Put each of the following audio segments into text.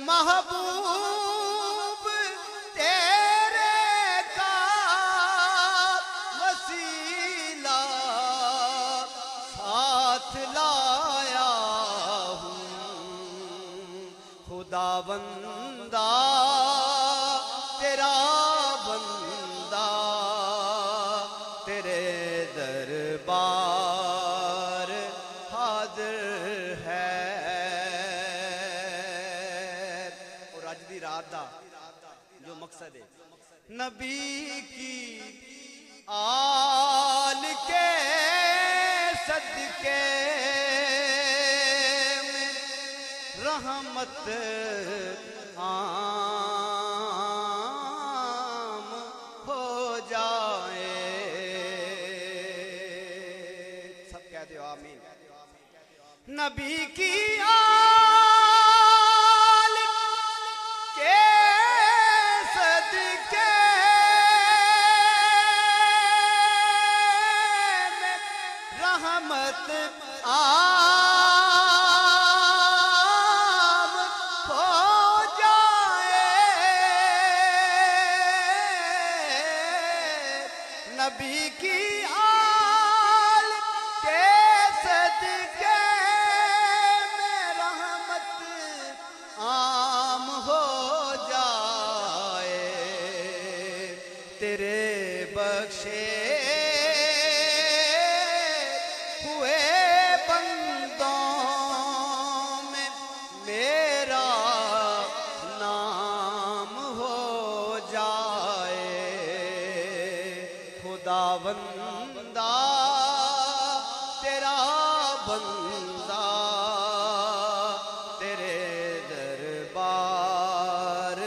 महबूब तेरे का वसीला साथ लाया हूँ। खुदावंदा तेरा बंदा तेरे दरबार हाजिर है। और अज दी रात दा जो मकसद है नबी की आल के सदके में रहमत आम हो जाए। सब कह दो आमीन। नबी की आल के सदके में रहमत आम हो जाए। नबी की आल के सदके में रहमत आम हो जाए। तेरे बख्शे हुए बंदों में मेरा नाम हो जाए। खुदावंदा तेरा बंदा तेरे दरबार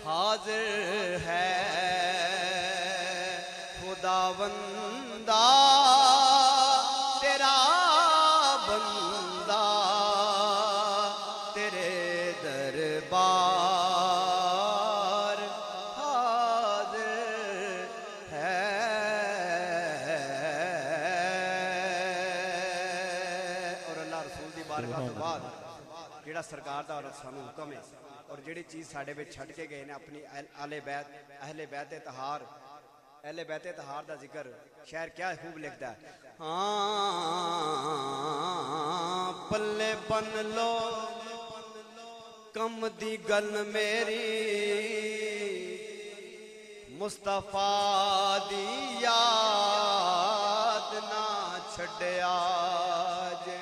हाजिर है। खुदावंदा तेरा बंदा तेरे दरबार हाजिर है। और अल्लाह रसूल दी बारगाह तो बाद जेड़ा सरकार दा और सानू हुक्म है और जेड़ी चीज़ साडे विच छड्ड के गए ने अपनी अहले बैत तहार अहले बैत तहार दा जिक्र शायर क्या खूब लिखता है। हाँ पल्ले बन लो कम दी गल मेरी मुस्तफा दी याद ना छड्या जे।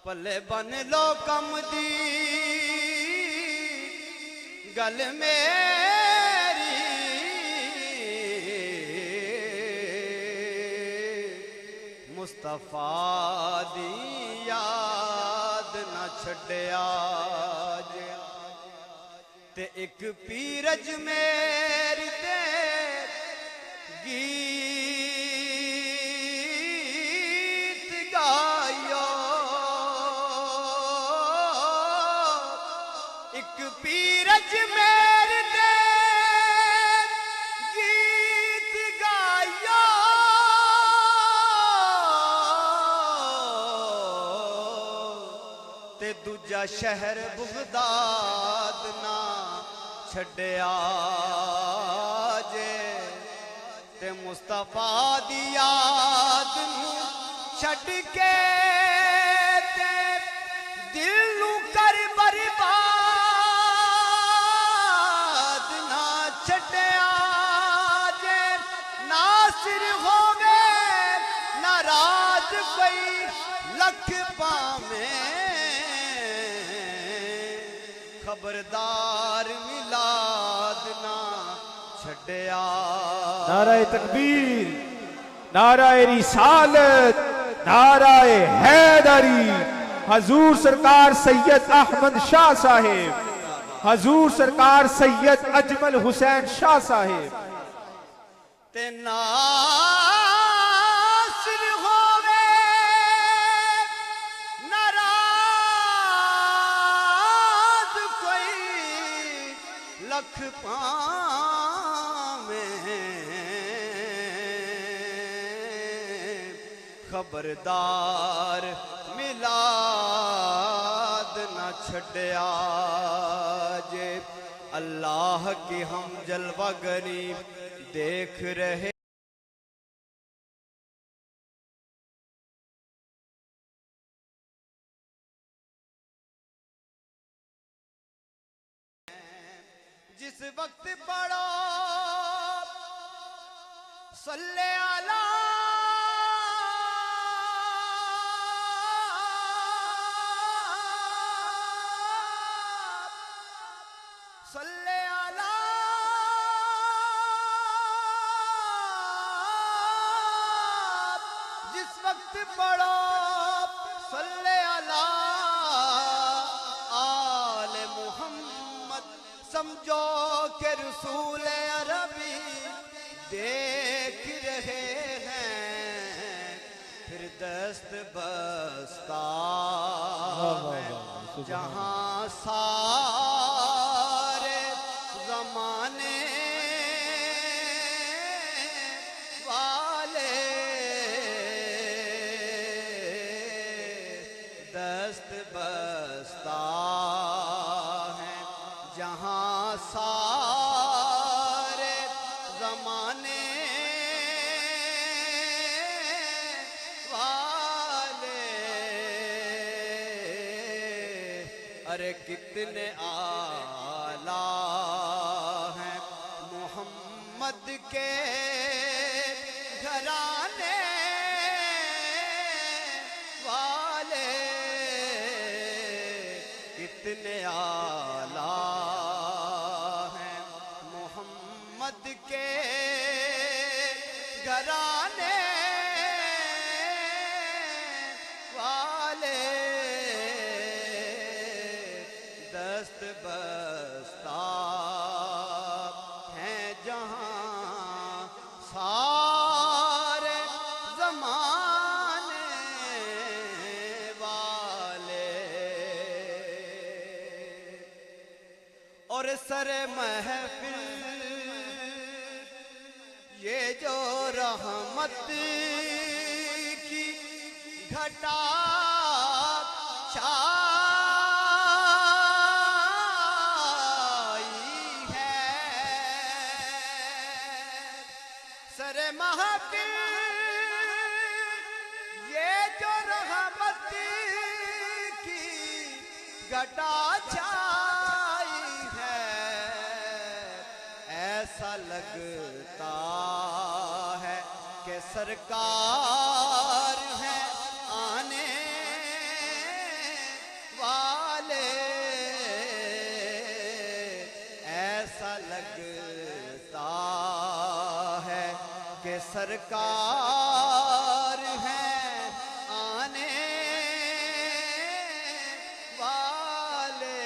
पल्ले बन लो कम दी गल मेरी मुस्तफा दी याद न छड्या जे। ते एक पीरज मेरी ते गीत गायो। एक पीरज मेरी ते गीत गायो। ते दूजा शहर बगदाद ना छड्या जे। ते मुस्तफा दी याद नू छड्ड के ते दिल नू कर बर्बाद ना छड्या जे। नासिर होवे नाराज कोई लख पावे खबरदार मिलाद ना छड्या। नाराए तकबीर, नाराए रिसालत, नाराए हैदरी। हजूर सरकार सैयद अहमद शाह साहेब, हजूर सरकार सैयद अजमल हुसैन शाह साहेब। ते नासिर होवे नाराज कोई लख पावे खबरदार मिलाद न छड़या जे अल्लाह की हम जलवागरी देख रहे। जिस वक्त पढ़ो सल्ले अला सल्ले अला जिस वक्त पढ़ो सल्ले अला आले मुहम्मद समझो के रसूल अरबी देख रहे हैं। फिर दस्त बस्ता जहां सारे जमाने वाले दस्त बस्ता है जहां सारे जमाने वाले। अरे कितने आला हैं मोहम्मद के घराने वाले। कितने आला हैं मोहम्मद के घराने वाले। दस्त बस्ता हैं जहां सारे जमाने वाले। और सर महफिल ये जो रहमत की घटा छाई है। सर महफिल ये जो रहमत की घटा छाई है। ऐसा लगता है कि सरकार है आने वाले। ऐसा लगता है कि सरकार है आने वाले।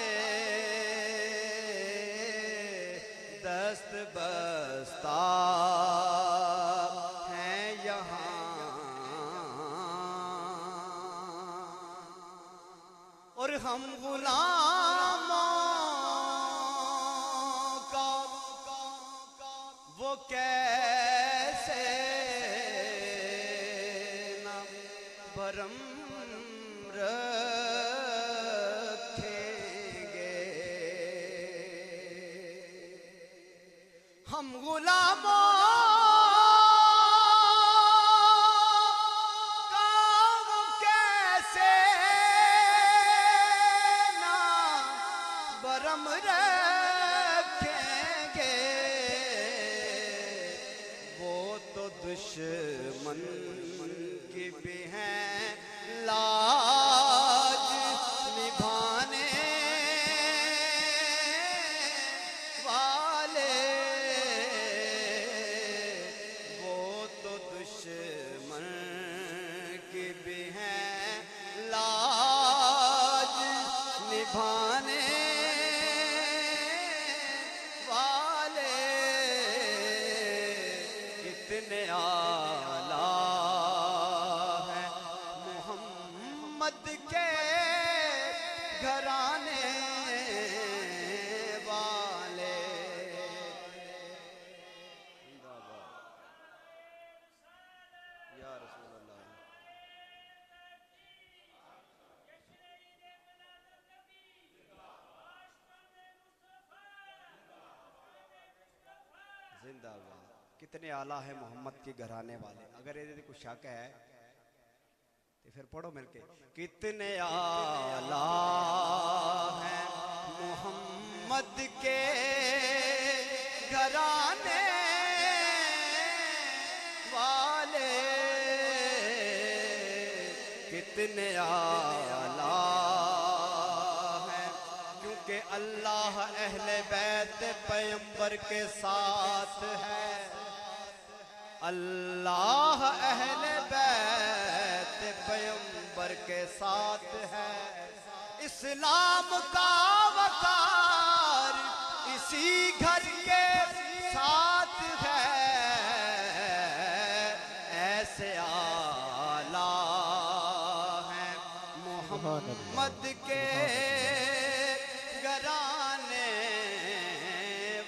दस्त बस्ता है यहाँ और हम गुलामों का वो कैसे ना भरम रखेंगे। हम गुलामों का वो कैसे ना भरम रखेंगे। वो तो दुश्मन की भी हैं लाज निभाने वाले। वो तो दुश्मन की भी हैं लाज निभाने वाले। कितने आला हैं मोहम्मद के घराने वाले। या रसूल अल्लाह। जिंदाबाद। कितने आला है मोहम्मद के घराने वाले। अगर ये कुछ शक है तो फिर पढ़ो मिलके। कितने आला है मोहम्मद के घराने वाले, कितने आला हैं, क्योंकि अल्लाह अहले बैत पैगंबर के साथ है। अल्लाह अहले बैत पैगंबर के साथ है। इस्लाम का वकार इसी घर के साथ है। ऐसे आला हैं मोहम्मद के घराने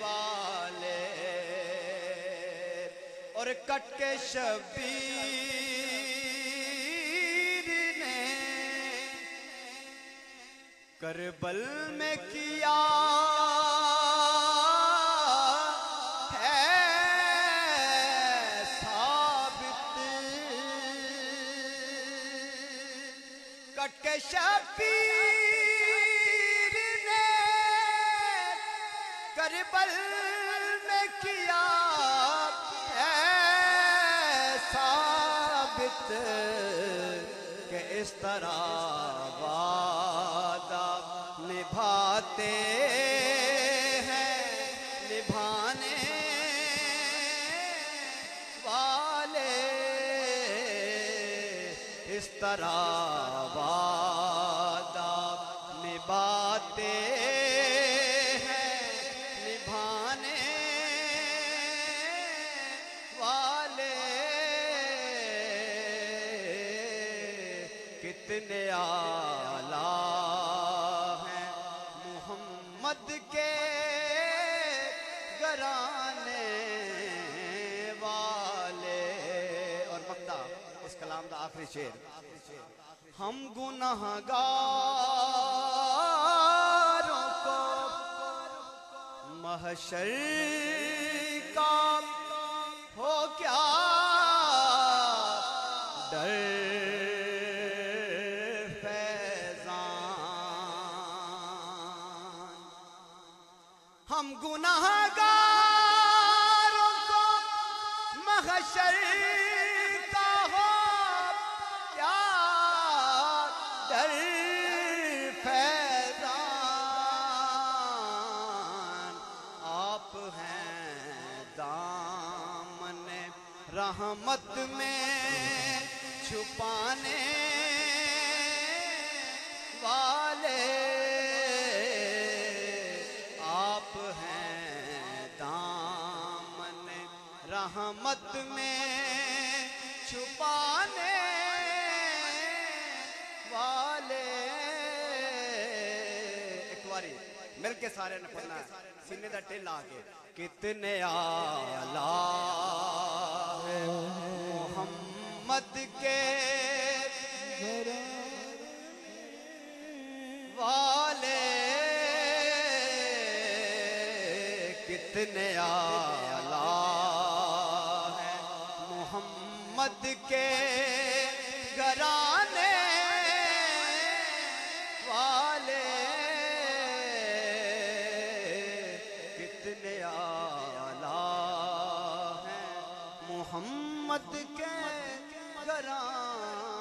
वाले। और कट के शबीर ने करबल में किया है साबित। कट के शबीर ने करबल में किया है साबित कि इस तरह वादा निभाते हैं निभाने वाले। इस तरह वादा निभाते हैं निभाने वाले। कितने आला हैं मोहम्मद के घराने वाले। और मक्ता इस कलाम का आखिरी शेर। हम गुनाहगारों को महशर का हो क्या डर फैजान। हम गुनाहगारों को महशर का हो क्या डर फैजान। आप हैं दामन रहमत में छुपाने वाले। आप हैं दामन रहमत में छुपाने वाले। एक बारी मिलके सारे ने पढ़ना है सीने दा टिल आके। कितने आला है मोहम्मद के वाले। कितने आला है मोहम्मद के घराने वाले। कितने आला हैं मोहम्मद के घराने